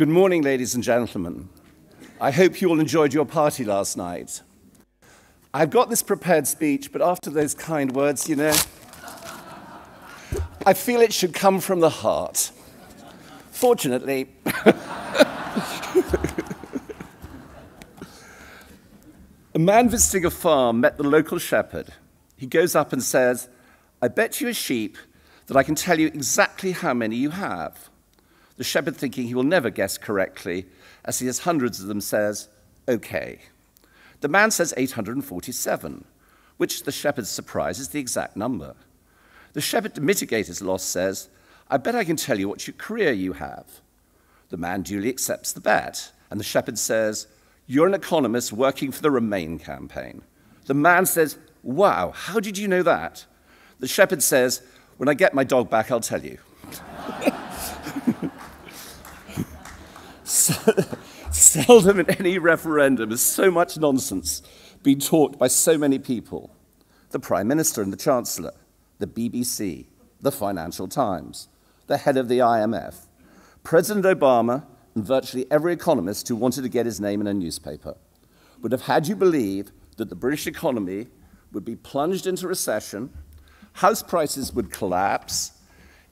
Good morning, ladies and gentlemen. I hope you all enjoyed your party last night. I've got this prepared speech, but after those kind words, I feel it should come from the heart. Fortunately, a man visiting a farm met the local shepherd. He goes up and says, "I bet you a sheep that I can tell you exactly how many you have." The shepherd, thinking he will never guess correctly, as he has hundreds of them, says, "Okay." The man says 847, which to the shepherd's surprise is the exact number. The shepherd, to mitigate his loss, says, "I bet I can tell you what your career you have." The man duly accepts the bet, and the shepherd says, "You're an economist working for the Remain campaign." The man says, "Wow, how did you know that?" The shepherd says, "When I get my dog back, I'll tell you." Seldom in any referendum has so much nonsense been talked by so many people. The Prime Minister and the Chancellor, the BBC, the Financial Times, the head of the IMF, President Obama, and virtually every economist who wanted to get his name in a newspaper would have had you believe that the British economy would be plunged into recession, house prices would collapse,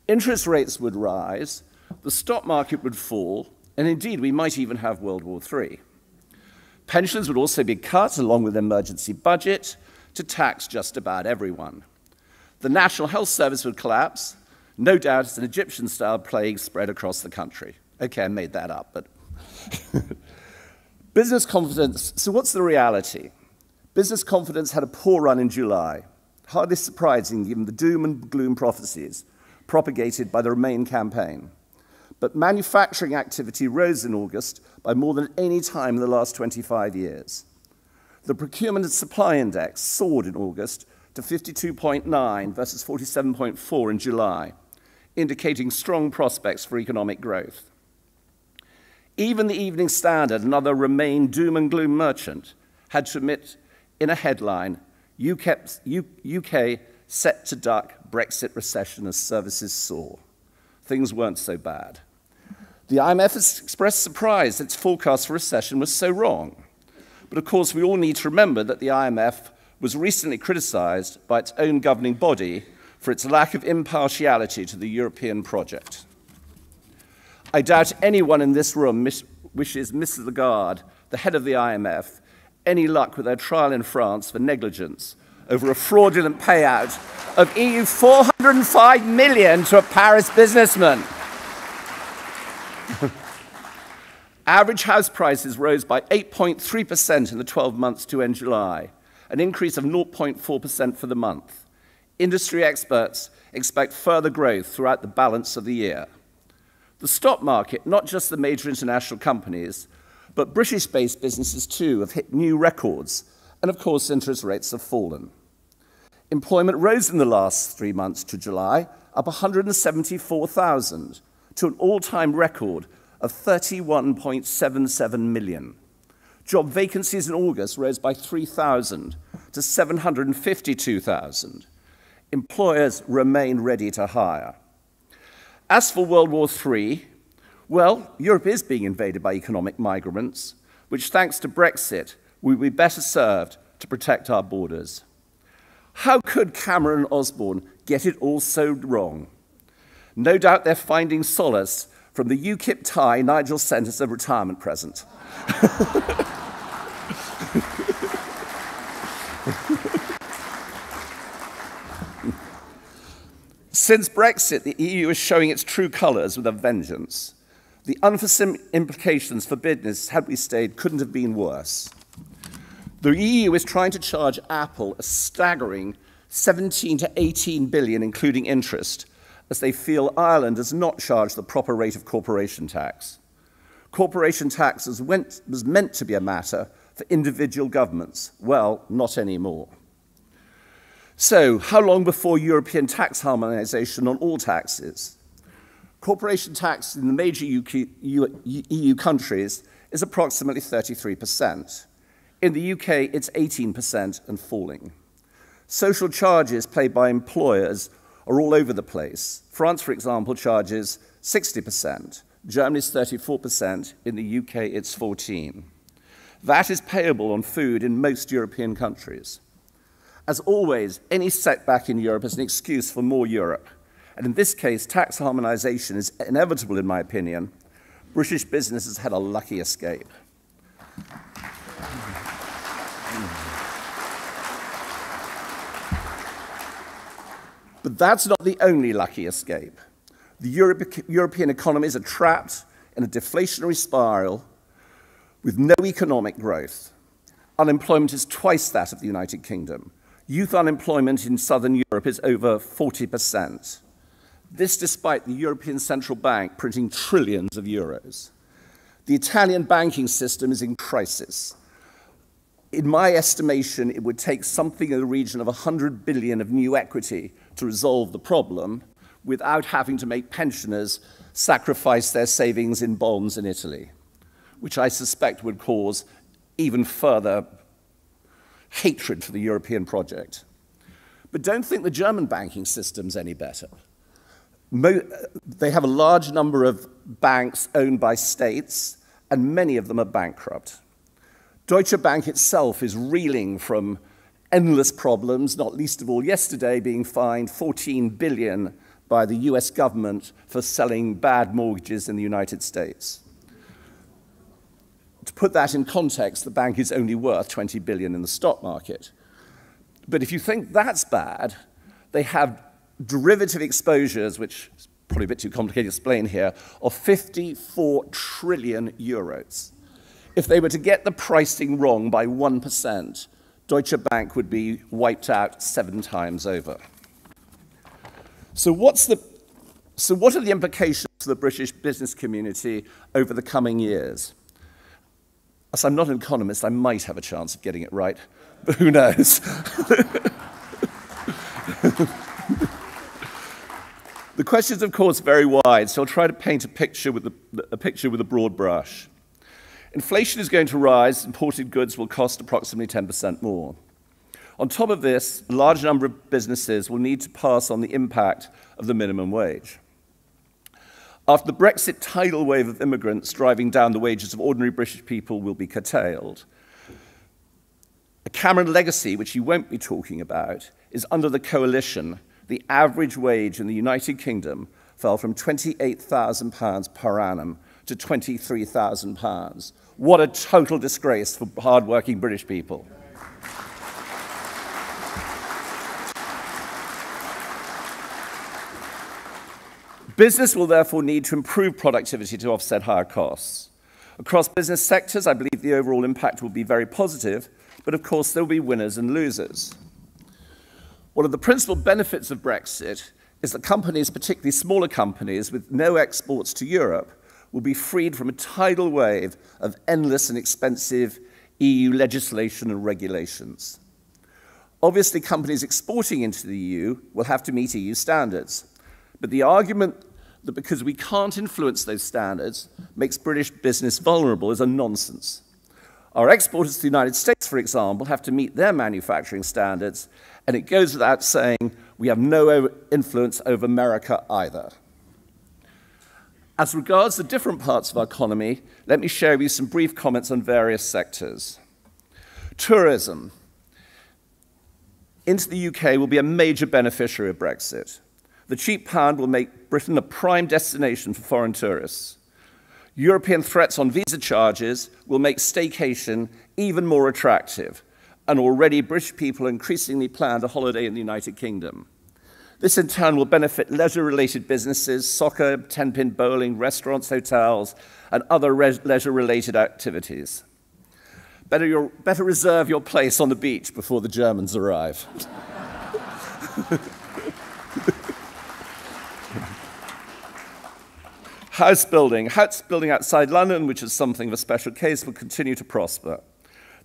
interest rates would rise, the stock market would fall, and indeed, we might even have World War III. Pensions would also be cut, along with an emergency budget, to tax just about everyone. The National Health Service would collapse. No doubt it's an Egyptian-style plague spread across the country. Okay, I made that up, but... Business confidence. So what's the reality? Business confidence had a poor run in July. Hardly surprising, given the doom and gloom prophecies propagated by the Remain campaign. But manufacturing activity rose in August by more than any time in the last 25 years. The Procurement and Supply Index soared in August to 52.9 versus 47.4 in July, indicating strong prospects for economic growth. Even the Evening Standard, another Remain doom and gloom merchant, had to admit in a headline, UK set to duck Brexit recession as services soar. Things weren't so bad. The IMF has expressed surprise that its forecast for recession was so wrong. But of course, we all need to remember that the IMF was recently criticized by its own governing body for its lack of impartiality to the European project. I doubt anyone in this room wishes Mrs. Lagarde, the head of the IMF, any luck with her trial in France for negligence over a fraudulent payout of EU 405 million to a Paris businessman. Average house prices rose by 8.3% in the 12 months to end July, an increase of 0.4% for the month. Industry experts expect further growth throughout the balance of the year. The stock market, not just the major international companies, but British-based businesses too, have hit new records, and of course interest rates have fallen. Employment rose in the last 3 months to July, up 174,000 to an all-time record of 31.77 million. Job vacancies in August rose by 3,000 to 752,000. Employers remain ready to hire. As for World War III, well, Europe is being invaded by economic migrants, which thanks to Brexit, will be better served to protect our borders. How could Cameron and Osborne get it all so wrong? No doubt they're finding solace from the UKIP tie Nigel sent as a retirement present. Since Brexit, the EU is showing its true colours with a vengeance. The unforeseen implications for business, had we stayed, couldn't have been worse. The EU is trying to charge Apple a staggering 17 to 18 billion, including interest, as they feel Ireland has not charged the proper rate of corporation tax. Corporation tax was meant to be a matter for individual governments. Well, not anymore. So, how long before European tax harmonisation on all taxes? Corporation tax in the major EU countries is approximately 33%. In the UK, it's 18% and falling. Social charges paid by employers are all over the place. France, for example, charges 60%. Germany's 34%, in the UK it's 14%. VAT is payable on food in most European countries. As always, any setback in Europe is an excuse for more Europe. And in this case, tax harmonization is inevitable, in my opinion. British businesses had a lucky escape. But that's not the only lucky escape. The European economies are trapped in a deflationary spiral with no economic growth. Unemployment is twice that of the United Kingdom. Youth unemployment in southern Europe is over 40%. This despite the European Central Bank printing trillions of euros. The Italian banking system is in crisis. In my estimation, it would take something in the region of 100 billion of new equity to resolve the problem without having to make pensioners sacrifice their savings in bonds in Italy, which I suspect would cause even further hatred for the European project. But don't think the German banking system's any better. They have a large number of banks owned by states, and many of them are bankrupt. Deutsche Bank itself is reeling from endless problems, not least of all yesterday being fined 14 billion by the US government for selling bad mortgages in the United States. To put that in context, the bank is only worth 20 billion in the stock market. But if you think that's bad, they have derivative exposures, which is probably a bit too complicated to explain here, of 54 trillion euros. If they were to get the pricing wrong by 1%, Deutsche Bank would be wiped out 7 times over. So what are the implications for the British business community over the coming years? As I'm not an economist, I might have a chance of getting it right, but who knows? The question is, of course, very wide, so I'll try to paint a picture with a broad brush. Inflation is going to rise. Imported goods will cost approximately 10% more. On top of this, a large number of businesses will need to pass on the impact of the minimum wage. After the Brexit tidal wave of immigrants driving down the wages of ordinary British people will be curtailed. A Cameron legacy, which he won't be talking about, is under the coalition. The average wage in the United Kingdom fell from £28,000 per annum to £23,000. What a total disgrace for hard-working British people. Business will therefore need to improve productivity to offset higher costs. Across business sectors, I believe the overall impact will be very positive, but of course there will be winners and losers. One of the principal benefits of Brexit is that companies, particularly smaller companies with no exports to Europe, will be freed from a tidal wave of endless and expensive EU legislation and regulations. Obviously, companies exporting into the EU will have to meet EU standards, but the argument that because we can't influence those standards makes British business vulnerable is a nonsense. Our exporters to the United States, for example, have to meet their manufacturing standards, and it goes without saying we have no influence over America either. As regards the different parts of our economy, let me share with you some brief comments on various sectors. Tourism into the UK will be a major beneficiary of Brexit. The cheap pound will make Britain a prime destination for foreign tourists. European threats on visa charges will make staycation even more attractive, and already British people increasingly plan a holiday in the United Kingdom. This in turn will benefit leisure-related businesses, soccer, 10-pin bowling, restaurants, hotels, and other leisure-related activities. Better reserve your place on the beach before the Germans arrive. House building outside London, which is something of a special case, will continue to prosper.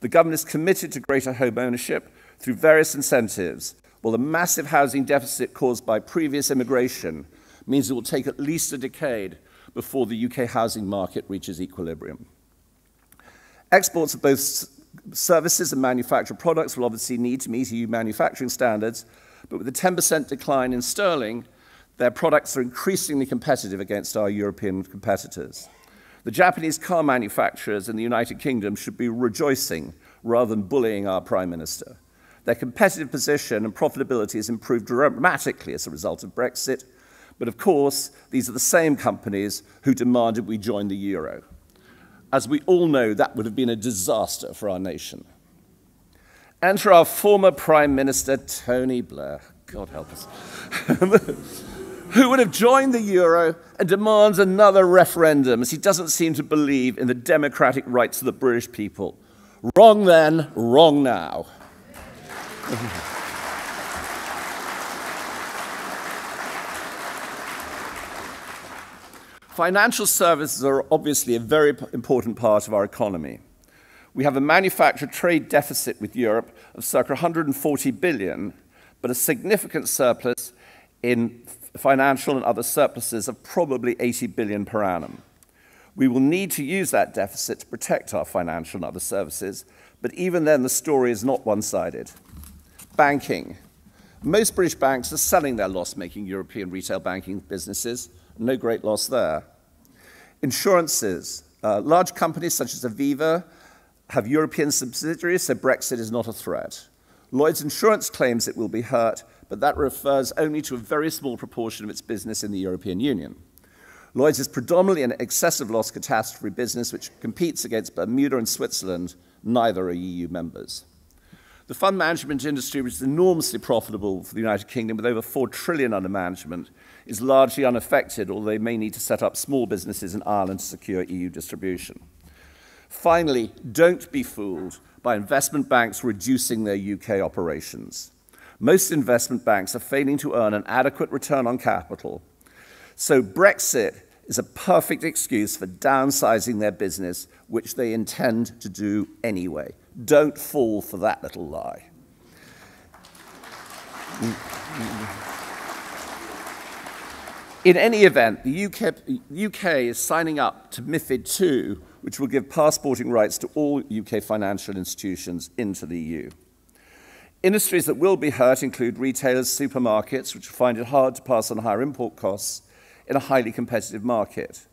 The government is committed to greater home ownership through various incentives, while the massive housing deficit caused by previous immigration means it will take at least a decade before the UK housing market reaches equilibrium. Exports of both services and manufactured products will obviously need to meet EU manufacturing standards, but with a 10% decline in sterling, Their products are increasingly competitive against our European competitors. The Japanese car manufacturers in the United Kingdom should be rejoicing rather than bullying our Prime Minister. Their competitive position and profitability has improved dramatically as a result of Brexit, but of course, these are the same companies who demanded we join the euro. As we all know, that would have been a disaster for our nation. Enter our former Prime Minister, Tony Blair. God help us. Who would have joined the euro and demands another referendum, as he doesn't seem to believe in the democratic rights of the British people. Wrong then, wrong now. Financial services are obviously a very important part of our economy. We have a manufacturer trade deficit with Europe of circa 140 billion, but a significant surplus in financial and other surpluses of probably 80 billion per annum. We will need to use that deficit to protect our financial and other services, but even then the story is not one-sided. Banking. Most British banks are selling their loss-making European retail banking businesses. No great loss there. Insurances. Large companies such as Aviva have European subsidiaries, so Brexit is not a threat. Lloyd's Insurance claims it will be hurt, but that refers only to a very small proportion of its business in the European Union. Lloyd's is predominantly an excessive loss catastrophe business which competes against Bermuda and Switzerland, neither are EU members. The fund management industry, which is enormously profitable for the United Kingdom with over 4 trillion under management, is largely unaffected, although they may need to set up small businesses in Ireland to secure EU distribution. Finally, don't be fooled by investment banks reducing their UK operations. Most investment banks are failing to earn an adequate return on capital. So Brexit is a perfect excuse for downsizing their business, which they intend to do anyway. Don't fall for that little lie. In any event, the UK is signing up to MiFID II, which will give passporting rights to all UK financial institutions into the EU. Industries that will be hurt include retailers, supermarkets, which find it hard to pass on higher import costs in a highly competitive market.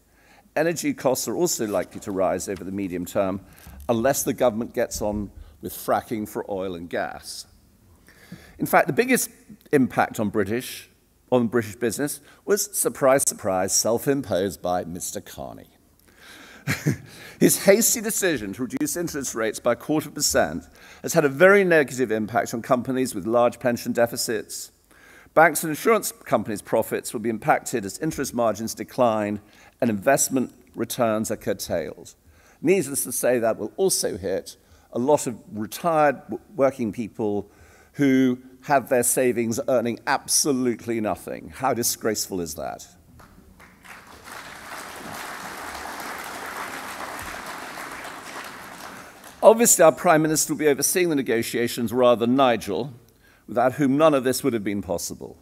Energy costs are also likely to rise over the medium term unless the government gets on with fracking for oil and gas. In fact, the biggest impact on British business was, surprise, surprise, self-imposed by Mr. Carney. His hasty decision to reduce interest rates by 0.25% has had a very negative impact on companies with large pension deficits. Banks and insurance companies' profits will be impacted as interest margins decline and investment returns are curtailed. Needless to say, that will also hit a lot of retired working people who have their savings earning absolutely nothing. How disgraceful is that? Obviously, our Prime Minister will be overseeing the negotiations rather than Nigel, without whom none of this would have been possible.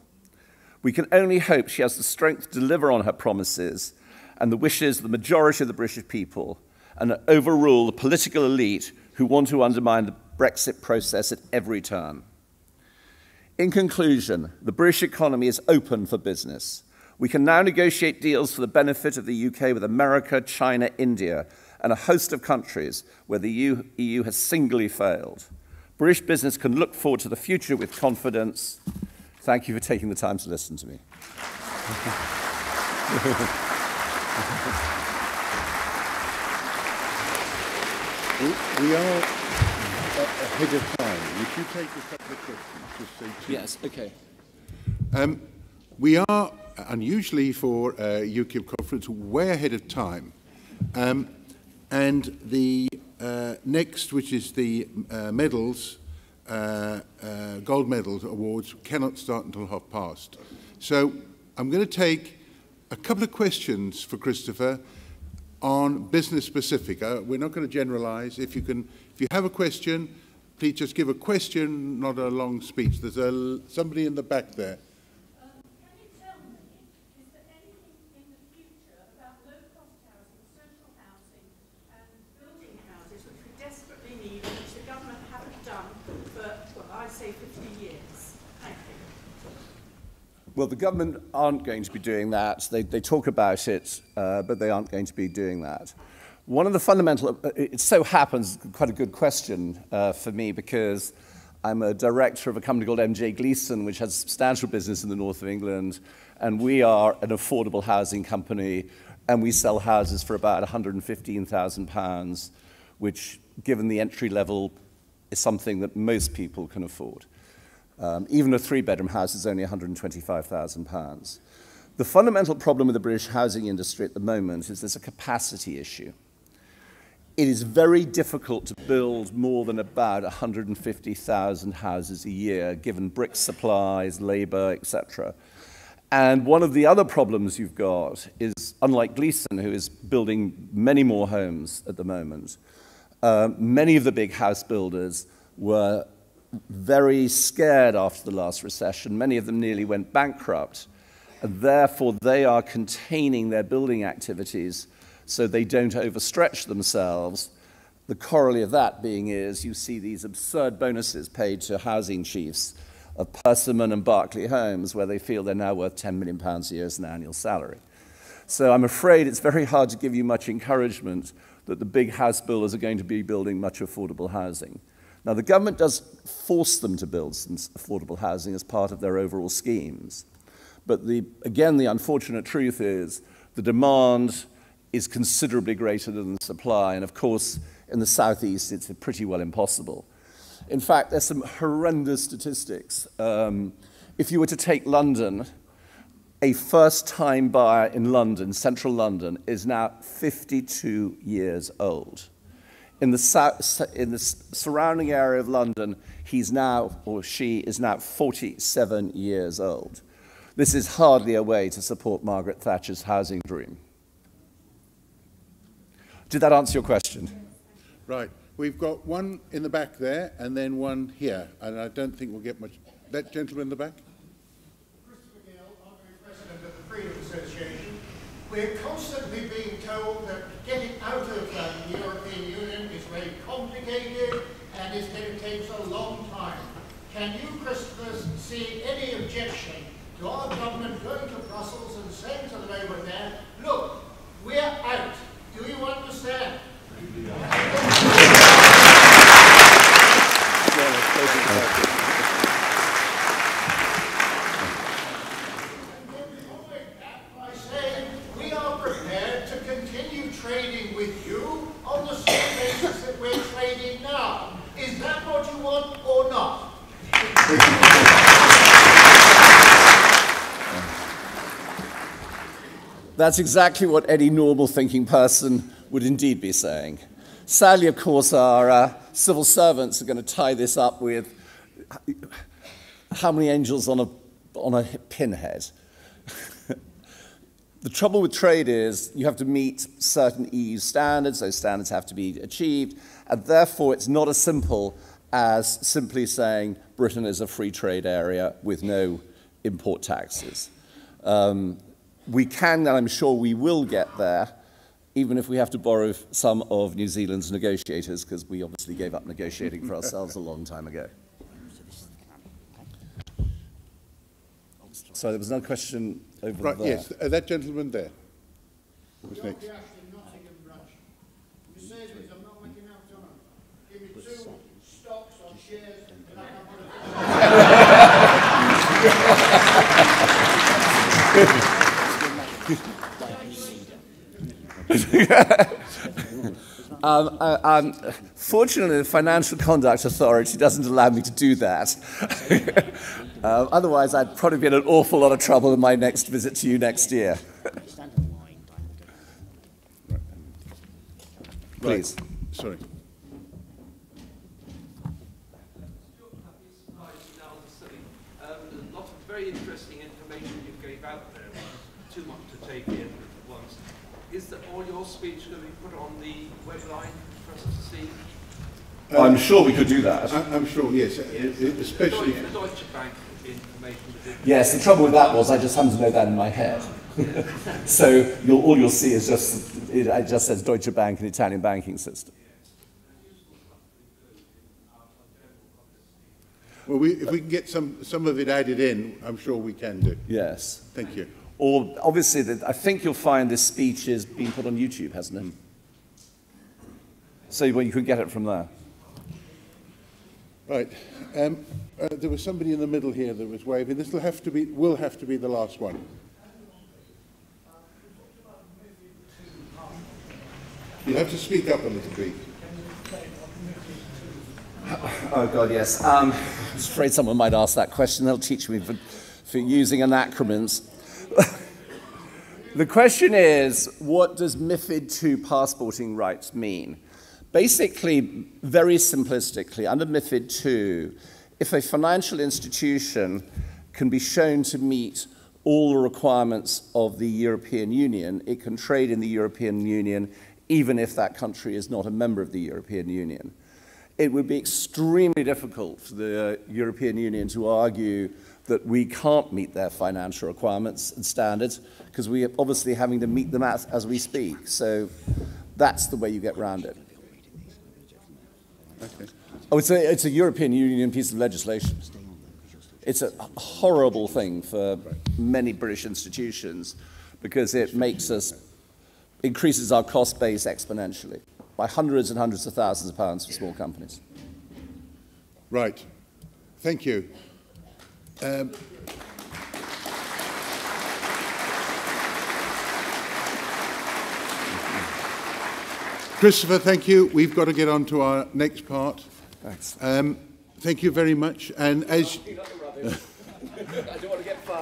We can only hope she has the strength to deliver on her promises and the wishes of the majority of the British people and overrule the political elite who want to undermine the Brexit process at every turn. In conclusion, the British economy is open for business. We can now negotiate deals for the benefit of the UK with America, China, India, and a host of countries where the EU has singly failed. British business can look forward to the future with confidence. Thank you for taking the time to listen to me. We are ahead of time. Would you take a couple of questions? Just say two. Yes, okay. We are, unusually for a UKIP conference, way ahead of time. And the next, which is the medals, gold medals awards, cannot start until past. So I'm going to take a couple of questions for Christopher on business specific. We're not going to generalize. If you have a question, please just give a question, not a long speech. There's somebody in the back there. Well, the government aren't going to be doing that. They talk about it, but they aren't going to be doing that. One of the fundamental, it so happens, quite a good question for me, because I'm a director of a company called MJ Gleeson, which has substantial business in the north of England, and we are an affordable housing company, and we sell houses for about £115,000, which, given the entry level, is something that most people can afford. Even a three-bedroom house is only £125,000. The fundamental problem with the British housing industry at the moment is there's a capacity issue. It is very difficult to build more than about 150,000 houses a year, given brick supplies, labor, etc. And one of the other problems you've got is, unlike Gleeson, who is building many more homes at the moment, many of the big house builders were very scared after the last recession. Many of them nearly went bankrupt, and therefore they are containing their building activities so they don't overstretch themselves. The corollary of that being is you see these absurd bonuses paid to housing chiefs of Persimmon and Berkeley Homes, where they feel they're now worth £10 million a year as an annual salary. So I'm afraid it's very hard to give you much encouragement that the big house builders are going to be building much affordable housing. Now, the government does force them to build some affordable housing as part of their overall schemes. But again, the unfortunate truth is the demand is considerably greater than the supply. And of course, in the southeast, it's pretty well impossible. In fact, there's some horrendous statistics. If you were to take London, a first-time buyer in London, central London, is now 52 years old. In the surrounding area of London, he's now, or she is now 47 years old. This is hardly a way to support Margaret Thatcher's housing dream. Did that answer your question? Right. We've got one in the back there and then one here, and I don't think we'll get much. That gentleman in the back? Christopher Gill, Honorary President of the Freedom Association. We're constantly being told that getting out of the European Union is very complicated and it's going to take a long time. Can you, Christopher, see any objection to our government going to Brussels and saying to them over there, look, we're out. Do you understand? By saying we are prepared to continue trading with you on the same basis that we're trading now. Is that what you want or not? That's exactly what any normal thinking person would indeed be saying. Sadly, of course, our civil servants are going to tie this up with how many angels on a pinhead. The trouble with trade is you have to meet certain EU standards. Those standards have to be achieved, and therefore it's not as simple as simply saying Britain is a free trade area with no import taxes. We can, and I'm sure we will get there, even if we have to borrow some of New Zealand's negotiators, because we obviously gave up negotiating for ourselves a long time ago. So there was another question over there. Yes, that gentleman there. Who's next? Mercedes, I'm not making out on them. Give me 2 stocks or shares and Fortunately, the Financial Conduct Authority doesn't allow me to do that. Otherwise, I'd probably be in an awful lot of trouble in my next visit to you next year. Please. Right. Sorry. Lots of very interesting information you gave out there. Too much to take in at once. Is that all your speech going to be put on the webline for us to see? I'm sure we could do that. I'm sure, yes. Especially. The Deutsche Bank information. Yes, the trouble with that was I just happened to know that in my head. So all you'll see is it just says Deutsche Bank and Italian banking system. Well, if we can get some of it added in, I'm sure we can do. Yes. Thank you. Or obviously, I think you'll find this speech is being put on YouTube, hasn't it? So well, you could get it from there. Right. There was somebody in the middle here that was waving. This will have to be the last one. You have to speak up a little bit. Oh God, yes. I was afraid someone might ask that question. They'll teach me for using acronyms. The question is, what does MiFID II passporting rights mean? Basically, very simplistically, under MiFID II, if a financial institution can be shown to meet all the requirements of the European Union, it can trade in the European Union even if that country is not a member of the European Union. It would be extremely difficult for the European Union to argue that we can't meet their financial requirements and standards because we are obviously having to meet them as we speak. So that's the way you get around it. Okay. Oh, it's a European Union piece of legislation. It's a horrible thing for many British institutions because it increases our cost base exponentially by hundreds and hundreds of thousands of pounds for small companies. Right. Thank you. Christopher, thank you. We've got to get on to our next part. Thanks. Thank you very much. And as